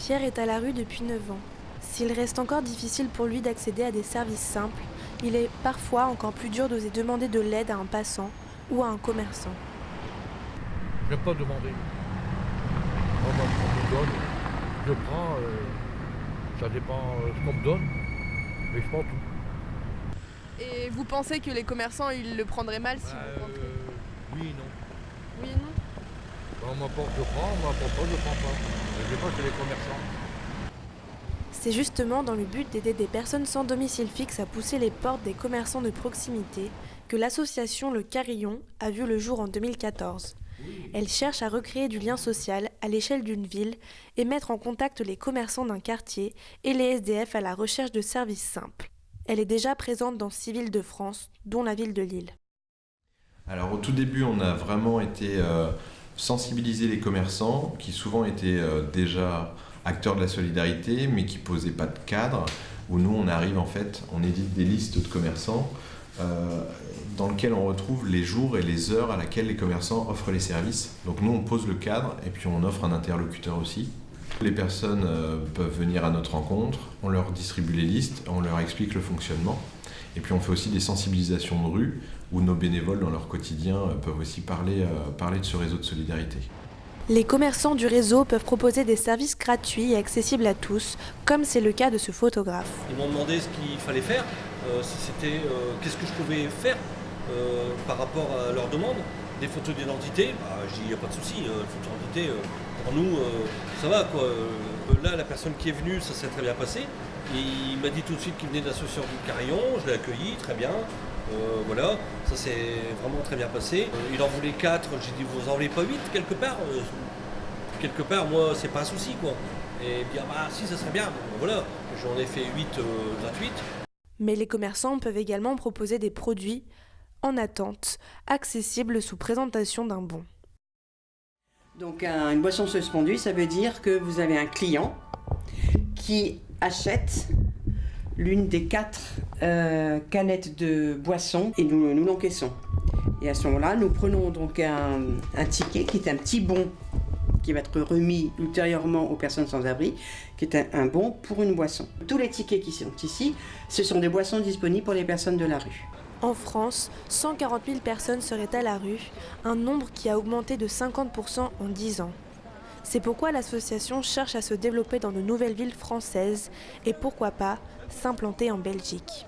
Pierre est à la rue depuis 9 ans. S'il reste encore difficile pour lui d'accéder à des services simples, il est parfois encore plus dur d'oser demander de l'aide à un passant ou à un commerçant. J'aime pas demander. Moi, on me donne, je prends, ça dépend ce qu'on me donne, mais je prends tout. Et vous pensez que les commerçants, ils le prendraient mal si vous rentrez? Oui et non. Oui et non? On m'apporte, je prends, on m'apporte pas, je prends pas. Je sais pas chez les commerçants. C'est justement dans le but d'aider des personnes sans domicile fixe à pousser les portes des commerçants de proximité que l'association Le Carillon a vu le jour en 2014. Elle cherche à recréer du lien social à l'échelle d'une ville et mettre en contact les commerçants d'un quartier et les SDF à la recherche de services simples. Elle est déjà présente dans 6 villes de France, dont la ville de Lille. Alors au tout début, on a vraiment été sensibiliser les commerçants qui souvent étaient déjà acteurs de la solidarité mais qui posaient pas de cadre, où nous on arrive en fait, on édite des listes de commerçants dans lesquelles on retrouve les jours et les heures à laquelle les commerçants offrent les services. Donc nous on pose le cadre et puis on offre un interlocuteur aussi. Les personnes peuvent venir à notre rencontre, on leur distribue les listes, on leur explique le fonctionnement. Et puis on fait aussi des sensibilisations de rue où nos bénévoles dans leur quotidien peuvent aussi parler de ce réseau de solidarité. Les commerçants du réseau peuvent proposer des services gratuits et accessibles à tous, comme c'est le cas de ce photographe. Ils m'ont demandé ce qu'il fallait faire, qu'est-ce que je pouvais faire par rapport à leur demande. Des photos d'identité, je dis il n'y a pas de souci, les photos d'identité, pour nous ça va quoi. Là la personne qui est venue, ça s'est très bien passé. Il m'a dit tout de suite qu'il venait de l'association du Carillon, je l'ai accueilli, très bien. Voilà, ça s'est vraiment très bien passé. Il en voulait 4, j'ai dit vous en voulez pas 8 quelque part quelque part, moi c'est pas un souci quoi. Et bien si ça serait bien, voilà, j'en ai fait 8 gratuites. Mais les commerçants peuvent également proposer des produits en attente, accessibles sous présentation d'un bon. Donc une boisson suspendue, ça veut dire que vous avez un client qui achète l'une des 4 canettes de boisson et nous l'encaissons. Et à ce moment-là, nous prenons donc un ticket qui est un petit bon qui va être remis ultérieurement aux personnes sans abri, qui est un bon pour une boisson. Tous les tickets qui sont ici, ce sont des boissons disponibles pour les personnes de la rue. En France, 140 000 personnes seraient à la rue, un nombre qui a augmenté de 50% en 10 ans. C'est pourquoi l'association cherche à se développer dans de nouvelles villes françaises et pourquoi pas s'implanter en Belgique.